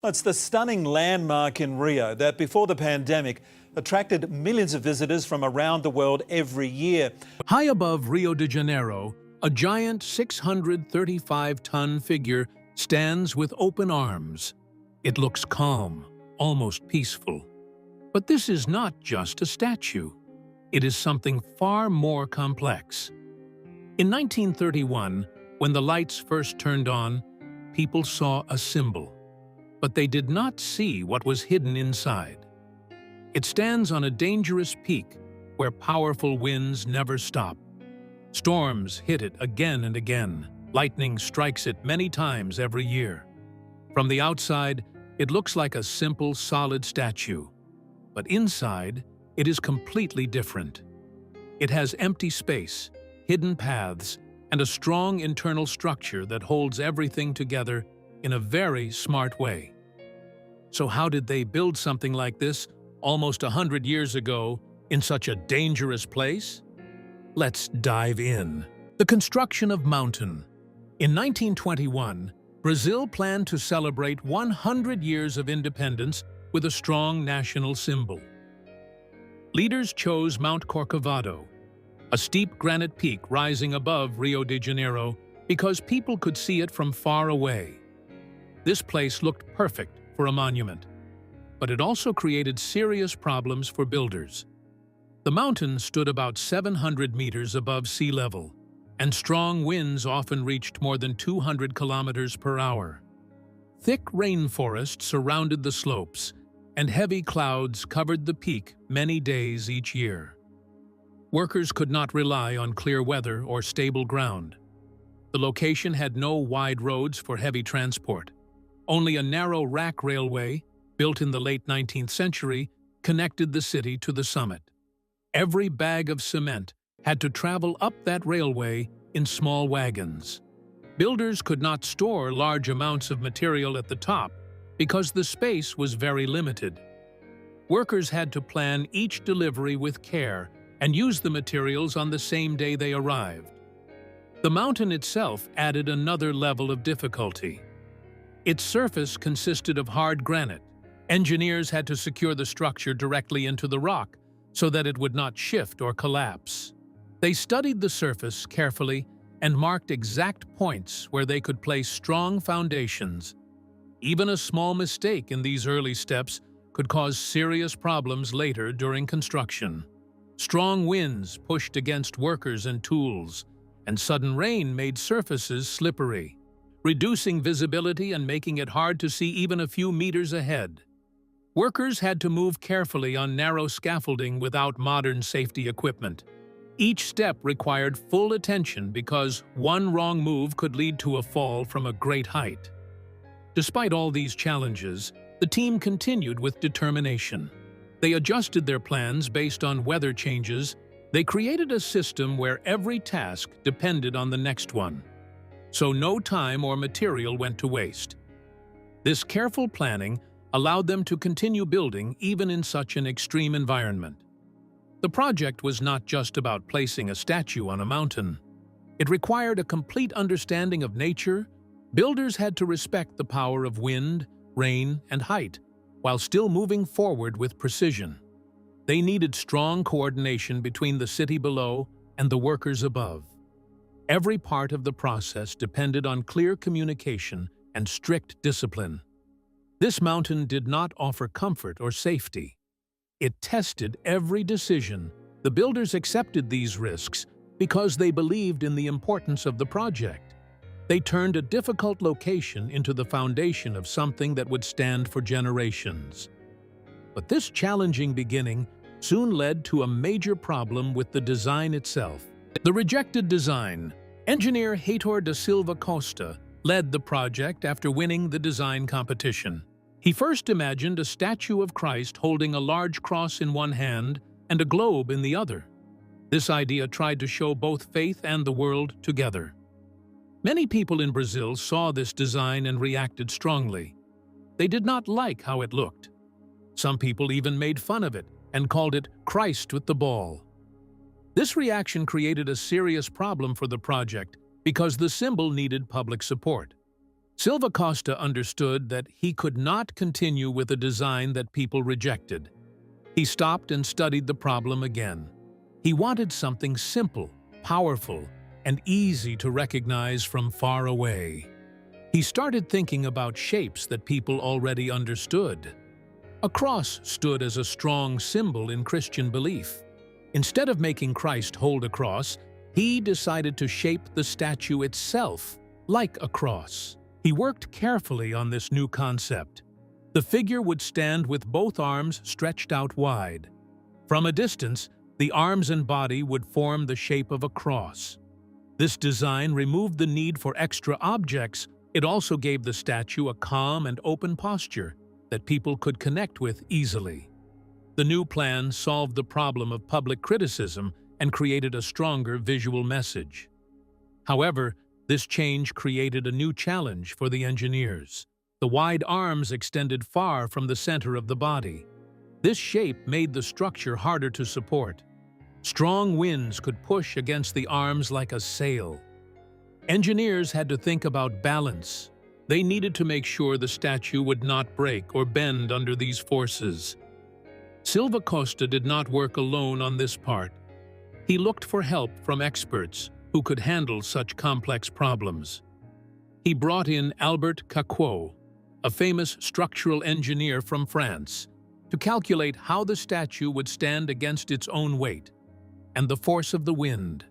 It's the stunning landmark in Rio that, before the pandemic, attracted millions of visitors from around the world every year. High above Rio de Janeiro, a giant 635-ton figure stands with open arms. It looks calm, almost peaceful. But this is not just a statue. It is something far more complex. In 1931, when the lights first turned on, people saw a symbol. But they did not see what was hidden inside. It stands on a dangerous peak where powerful winds never stop. Storms hit it again and again. Lightning strikes it many times every year. From the outside, it looks like a simple, solid statue. But inside, it is completely different. It has empty space, hidden paths, and a strong internal structure that holds everything together in a very smart way. So how did they build something like this almost 100 years ago in such a dangerous place? Let's dive in. The construction of mountain. In 1921, Brazil planned to celebrate 100 years of independence with a strong national symbol. Leaders chose Mount Corcovado, a steep granite peak rising above Rio de Janeiro, because people could see it from far away. This place looked perfect for a monument, but it also created serious problems for builders. The mountain stood about 700 meters above sea level, and strong winds often reached more than 200 kilometers per hour. Thick rainforests surrounded the slopes, and heavy clouds covered the peak many days each year. Workers could not rely on clear weather or stable ground. The location had no wide roads for heavy transport. Only a narrow rack railway, built in the late 19th century, connected the city to the summit. Every bag of cement had to travel up that railway in small wagons. Builders could not store large amounts of material at the top because the space was very limited. Workers had to plan each delivery with care and use the materials on the same day they arrived. The mountain itself added another level of difficulty. Its surface consisted of hard granite. Engineers had to secure the structure directly into the rock so that it would not shift or collapse. They studied the surface carefully and marked exact points where they could place strong foundations. Even a small mistake in these early steps could cause serious problems later during construction. Strong winds pushed against workers and tools, and sudden rain made surfaces slippery, reducing visibility and making it hard to see even a few meters ahead. Workers had to move carefully on narrow scaffolding without modern safety equipment. Each step required full attention because one wrong move could lead to a fall from a great height. Despite all these challenges, the team continued with determination. They adjusted their plans based on weather changes. They created a system where every task depended on the next one, so no time or material went to waste. This careful planning allowed them to continue building even in such an extreme environment. The project was not just about placing a statue on a mountain. It required a complete understanding of nature. Builders had to respect the power of wind, rain, and height, while still moving forward with precision. They needed strong coordination between the city below and the workers above. Every part of the process depended on clear communication and strict discipline. This mountain did not offer comfort or safety. It tested every decision. The builders accepted these risks because they believed in the importance of the project. They turned a difficult location into the foundation of something that would stand for generations. But this challenging beginning soon led to a major problem with the design itself. The rejected design. Engineer Heitor da Silva Costa led the project after winning the design competition. He first imagined a statue of Christ holding a large cross in one hand and a globe in the other. This idea tried to show both faith and the world together. Many people in Brazil saw this design and reacted strongly. They did not like how it looked. Some people even made fun of it and called it Christ with the ball. This reaction created a serious problem for the project because the symbol needed public support. Silva Costa understood that he could not continue with a design that people rejected. He stopped and studied the problem again. He wanted something simple, powerful, and easy to recognize from far away. He started thinking about shapes that people already understood. A cross stood as a strong symbol in Christian belief. Instead of making Christ hold a cross, he decided to shape the statue itself like a cross. He worked carefully on this new concept. The figure would stand with both arms stretched out wide. From a distance, the arms and body would form the shape of a cross. This design removed the need for extra objects. It also gave the statue a calm and open posture that people could connect with easily. The new plan solved the problem of public criticism and created a stronger visual message. However, this change created a new challenge for the engineers. The wide arms extended far from the center of the body. This shape made the structure harder to support. Strong winds could push against the arms like a sail. Engineers had to think about balance. They needed to make sure the statue would not break or bend under these forces. Silva Costa did not work alone on this part. He looked for help from experts who could handle such complex problems. He brought in Albert Caquot, a famous structural engineer from France, to calculate how the statue would stand against its own weight and the force of the wind.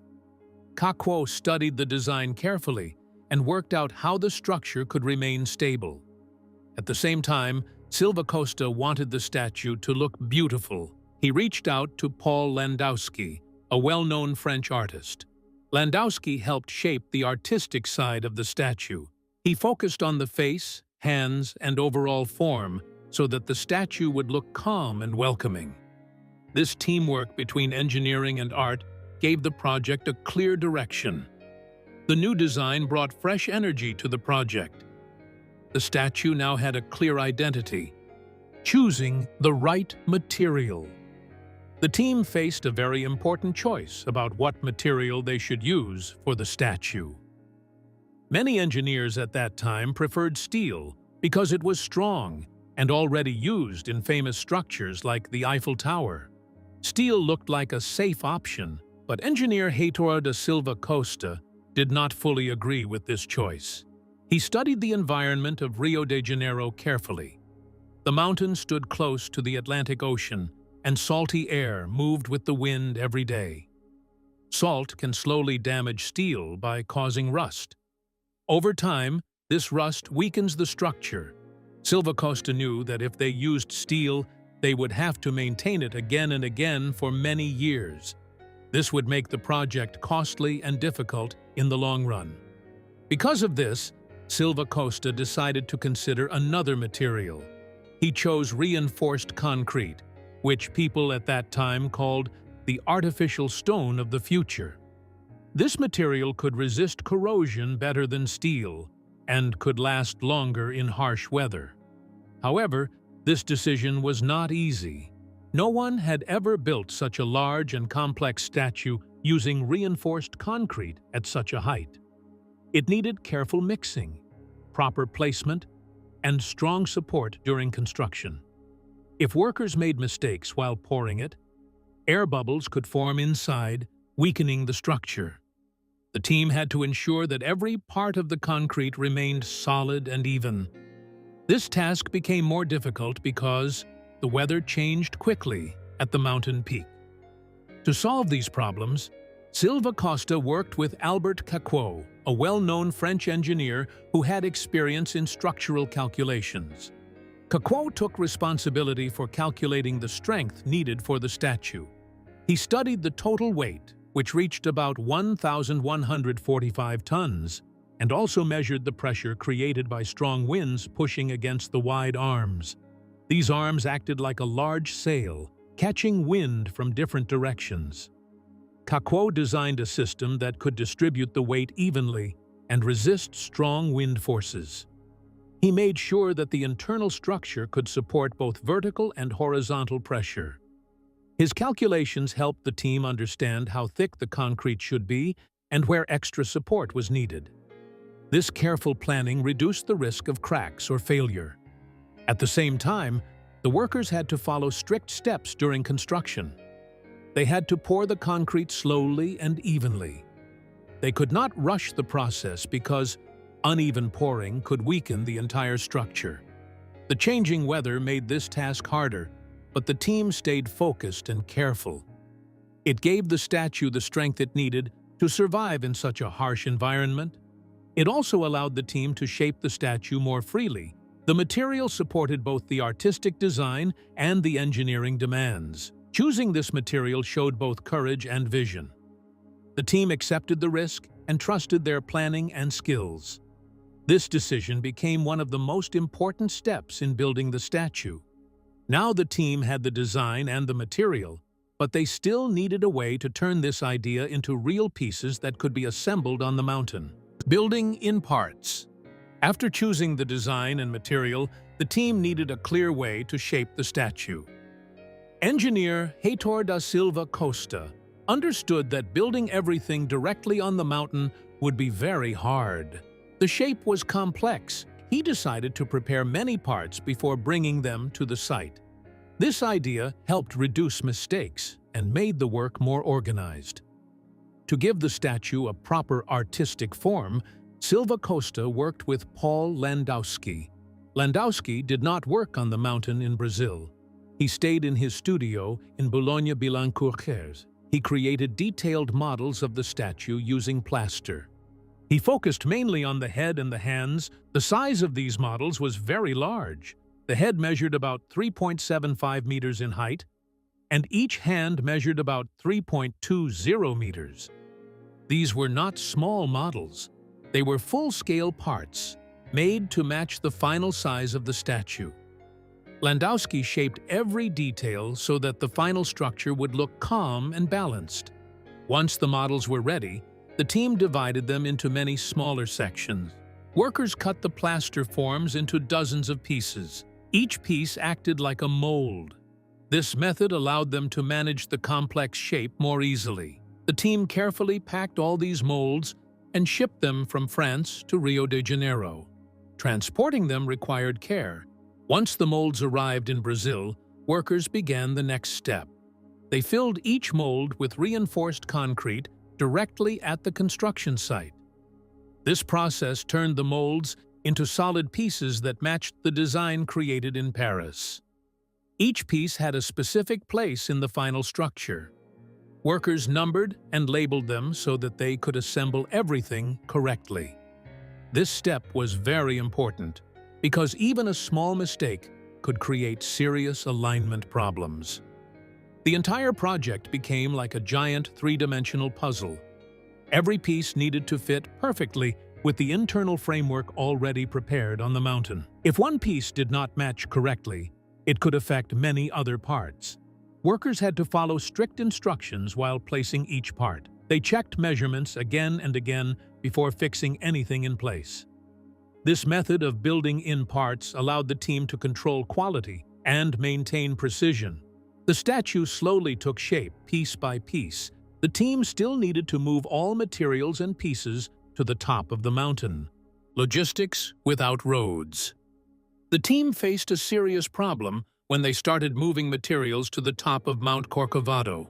Caquot studied the design carefully and worked out how the structure could remain stable. At the same time, Silva Costa wanted the statue to look beautiful. He reached out to Paul Landowski, a well-known French artist. Landowski helped shape the artistic side of the statue. He focused on the face, hands, and overall form so that the statue would look calm and welcoming. This teamwork between engineering and art gave the project a clear direction. The new design brought fresh energy to the project. The statue now had a clear identity: choosing the right material. The team faced a very important choice about what material they should use for the statue. Many engineers at that time preferred steel because it was strong and already used in famous structures like the Eiffel Tower. Steel looked like a safe option, but engineer Heitor da Silva Costa did not fully agree with this choice. He studied the environment of Rio de Janeiro carefully. The mountain stood close to the Atlantic Ocean, and salty air moved with the wind every day. Salt can slowly damage steel by causing rust. Over time, this rust weakens the structure. Silva Costa knew that if they used steel, they would have to maintain it again and again for many years. This would make the project costly and difficult in the long run. Because of this, Silva Costa decided to consider another material. He chose reinforced concrete, which people at that time called the artificial stone of the future. This material could resist corrosion better than steel and could last longer in harsh weather. However, this decision was not easy. No one had ever built such a large and complex statue using reinforced concrete at such a height. It needed careful mixing, proper placement, and strong support during construction. If workers made mistakes while pouring it, air bubbles could form inside, weakening the structure. The team had to ensure that every part of the concrete remained solid and even. This task became more difficult because the weather changed quickly at the mountain peak. To solve these problems, Silva Costa worked with Albert Caquot, a well-known French engineer who had experience in structural calculations. Caquot took responsibility for calculating the strength needed for the statue. He studied the total weight, which reached about 1,145 tons, and also measured the pressure created by strong winds pushing against the wide arms. These arms acted like a large sail, catching wind from different directions. Caquot designed a system that could distribute the weight evenly and resist strong wind forces. He made sure that the internal structure could support both vertical and horizontal pressure. His calculations helped the team understand how thick the concrete should be and where extra support was needed. This careful planning reduced the risk of cracks or failure. At the same time, the workers had to follow strict steps during construction. They had to pour the concrete slowly and evenly. They could not rush the process because uneven pouring could weaken the entire structure. The changing weather made this task harder, but the team stayed focused and careful. It gave the statue the strength it needed to survive in such a harsh environment. It also allowed the team to shape the statue more freely. The material supported both the artistic design and the engineering demands. Choosing this material showed both courage and vision. The team accepted the risk and trusted their planning and skills. This decision became one of the most important steps in building the statue. Now the team had the design and the material, but they still needed a way to turn this idea into real pieces that could be assembled on the mountain. Building in parts. After choosing the design and material, the team needed a clear way to shape the statue. Engineer Heitor da Silva Costa understood that building everything directly on the mountain would be very hard. The shape was complex. He decided to prepare many parts before bringing them to the site. This idea helped reduce mistakes and made the work more organized. To give the statue a proper artistic form, Silva Costa worked with Paul Landowski. Landowski did not work on the mountain in Brazil. He stayed in his studio in Boulogne-Billancourt. He created detailed models of the statue using plaster. He focused mainly on the head and the hands. The size of these models was very large. The head measured about 3.75 meters in height, and each hand measured about 3.20 meters. These were not small models. They were full-scale parts, made to match the final size of the statue. Landowski shaped every detail so that the final structure would look calm and balanced. Once the models were ready, the team divided them into many smaller sections. Workers cut the plaster forms into dozens of pieces. Each piece acted like a mold. This method allowed them to manage the complex shape more easily. The team carefully packed all these molds and shipped them from France to Rio de Janeiro. Transporting them required care. Once the molds arrived in Brazil, workers began the next step. They filled each mold with reinforced concrete directly at the construction site. This process turned the molds into solid pieces that matched the design created in Paris. Each piece had a specific place in the final structure. Workers numbered and labeled them so that they could assemble everything correctly. This step was very important because even a small mistake could create serious alignment problems. The entire project became like a giant three-dimensional puzzle. Every piece needed to fit perfectly with the internal framework already prepared on the mountain. If one piece did not match correctly, it could affect many other parts. Workers had to follow strict instructions while placing each part. They checked measurements again and again before fixing anything in place. This method of building in parts allowed the team to control quality and maintain precision. The statue slowly took shape piece by piece. The team still needed to move all materials and pieces to the top of the mountain. Logistics without roads. The team faced a serious problem when they started moving materials to the top of Mount Corcovado.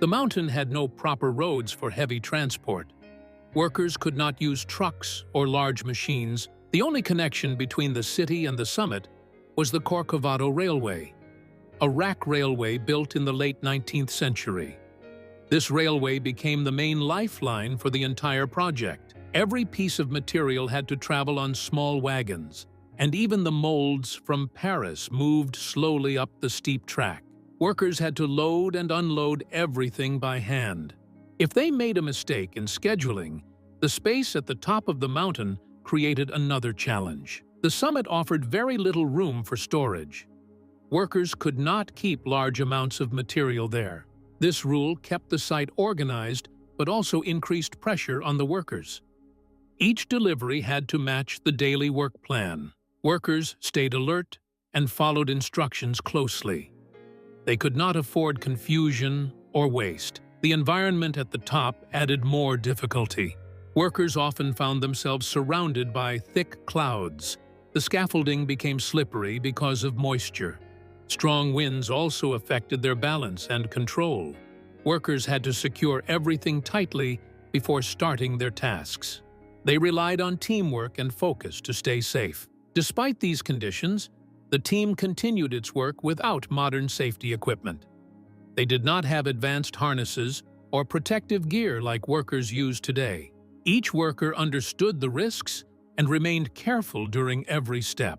The mountain had no proper roads for heavy transport. Workers could not use trucks or large machines. The only connection between the city and the summit was the Corcovado Railway, a rack railway built in the late 19th century. This railway became the main lifeline for the entire project. Every piece of material had to travel on small wagons, and even the molds from Paris moved slowly up the steep track. Workers had to load and unload everything by hand. If they made a mistake in scheduling, the space at the top of the mountain created another challenge. The summit offered very little room for storage. Workers could not keep large amounts of material there. This rule kept the site organized, but also increased pressure on the workers. Each delivery had to match the daily work plan. Workers stayed alert and followed instructions closely. They could not afford confusion or waste. The environment at the top added more difficulty. Workers often found themselves surrounded by thick clouds. The scaffolding became slippery because of moisture. Strong winds also affected their balance and control. Workers had to secure everything tightly before starting their tasks. They relied on teamwork and focus to stay safe. Despite these conditions, the team continued its work without modern safety equipment. They did not have advanced harnesses or protective gear like workers use today. Each worker understood the risks and remained careful during every step.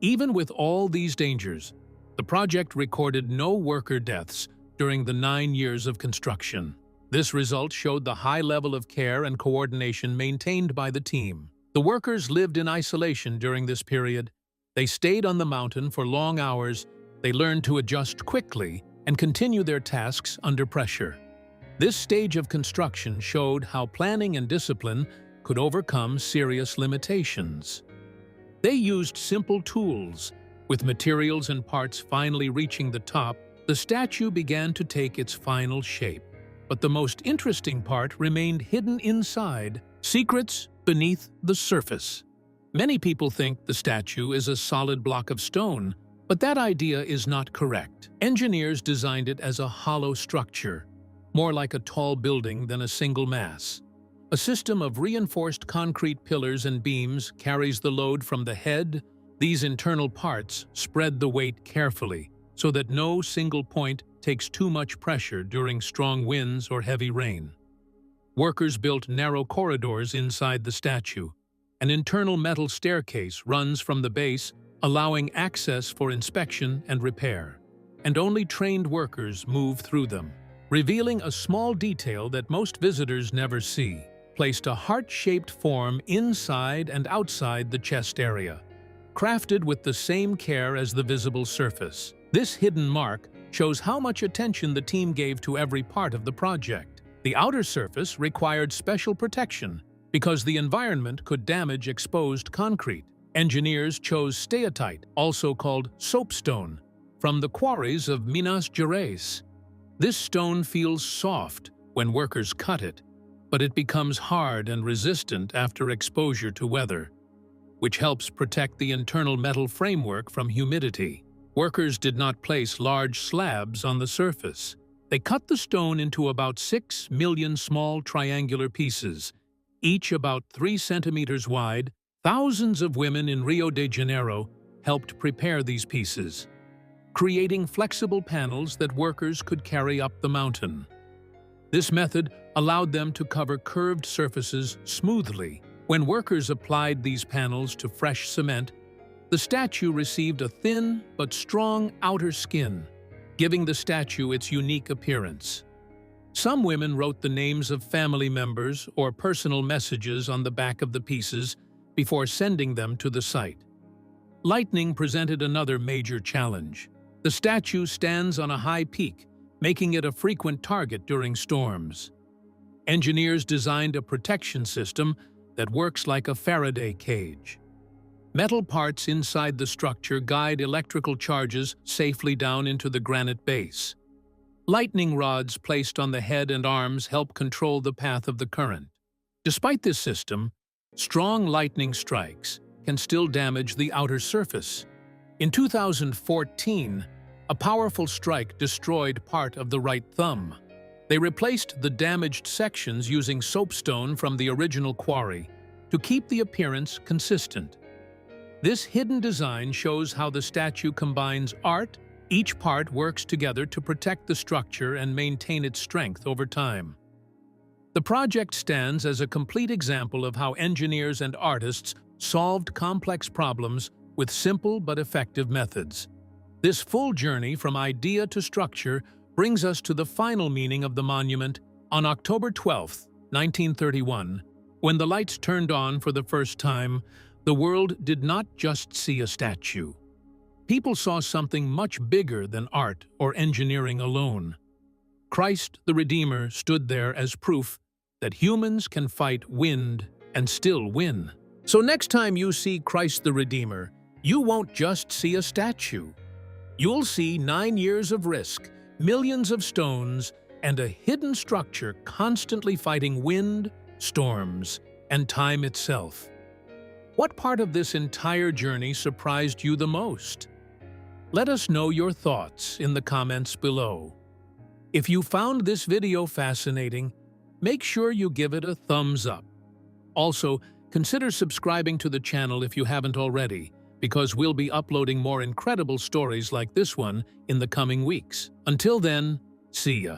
Even with all these dangers, the project recorded no worker deaths during the 9 years of construction. This result showed the high level of care and coordination maintained by the team. The workers lived in isolation during this period. They stayed on the mountain for long hours. They learned to adjust quickly and continue their tasks under pressure. This stage of construction showed how planning and discipline could overcome serious limitations. They used simple tools. With materials and parts finally reaching the top, the statue began to take its final shape. But the most interesting part remained hidden inside, secrets beneath the surface. Many people think the statue is a solid block of stone, but that idea is not correct. Engineers designed it as a hollow structure, more like a tall building than a single mass. A system of reinforced concrete pillars and beams carries the load from the head. These internal parts spread the weight carefully so that no single point takes too much pressure during strong winds or heavy rain. Workers built narrow corridors inside the statue. An internal metal staircase runs from the base, allowing access for inspection and repair, and only trained workers move through them, revealing a small detail that most visitors never see. Placed a heart-shaped form inside and outside the chest area, crafted with the same care as the visible surface. This hidden mark shows how much attention the team gave to every part of the project. The outer surface required special protection because the environment could damage exposed concrete. Engineers chose steatite, also called soapstone, from the quarries of Minas Gerais. This stone feels soft when workers cut it, but it becomes hard and resistant after exposure to weather, which helps protect the internal metal framework from humidity. Workers did not place large slabs on the surface. They cut the stone into about 6 million small triangular pieces, each about 3 centimeters wide. Thousands of women in Rio de Janeiro helped prepare these pieces, creating flexible panels that workers could carry up the mountain. This method allowed them to cover curved surfaces smoothly. When workers applied these panels to fresh cement, the statue received a thin but strong outer skin, giving the statue its unique appearance. Some women wrote the names of family members or personal messages on the back of the pieces before sending them to the site. Lightning presented another major challenge. The statue stands on a high peak, making it a frequent target during storms. Engineers designed a protection system that works like a Faraday cage. Metal parts inside the structure guide electrical charges safely down into the granite base. Lightning rods placed on the head and arms help control the path of the current. Despite this system, strong lightning strikes can still damage the outer surface. In 2014, a powerful strike destroyed part of the right thumb. They replaced the damaged sections using soapstone from the original quarry to keep the appearance consistent. This hidden design shows how the statue combines art. Each part works together to protect the structure and maintain its strength over time. The project stands as a complete example of how engineers and artists solved complex problems with simple but effective methods. This full journey from idea to structure brings us to the final meaning of the monument. On October 12, 1931, when the lights turned on for the first time, the world did not just see a statue. People saw something much bigger than art or engineering alone. Christ the Redeemer stood there as proof that humans can fight wind and still win. So next time you see Christ the Redeemer, you won't just see a statue. You'll see 9 years of risk, millions of stones, and a hidden structure constantly fighting wind, storms, and time itself. What part of this entire journey surprised you the most? Let us know your thoughts in the comments below. If you found this video fascinating, make sure you give it a thumbs up. Also, consider subscribing to the channel if you haven't already, because we'll be uploading more incredible stories like this one in the coming weeks. Until then, see ya.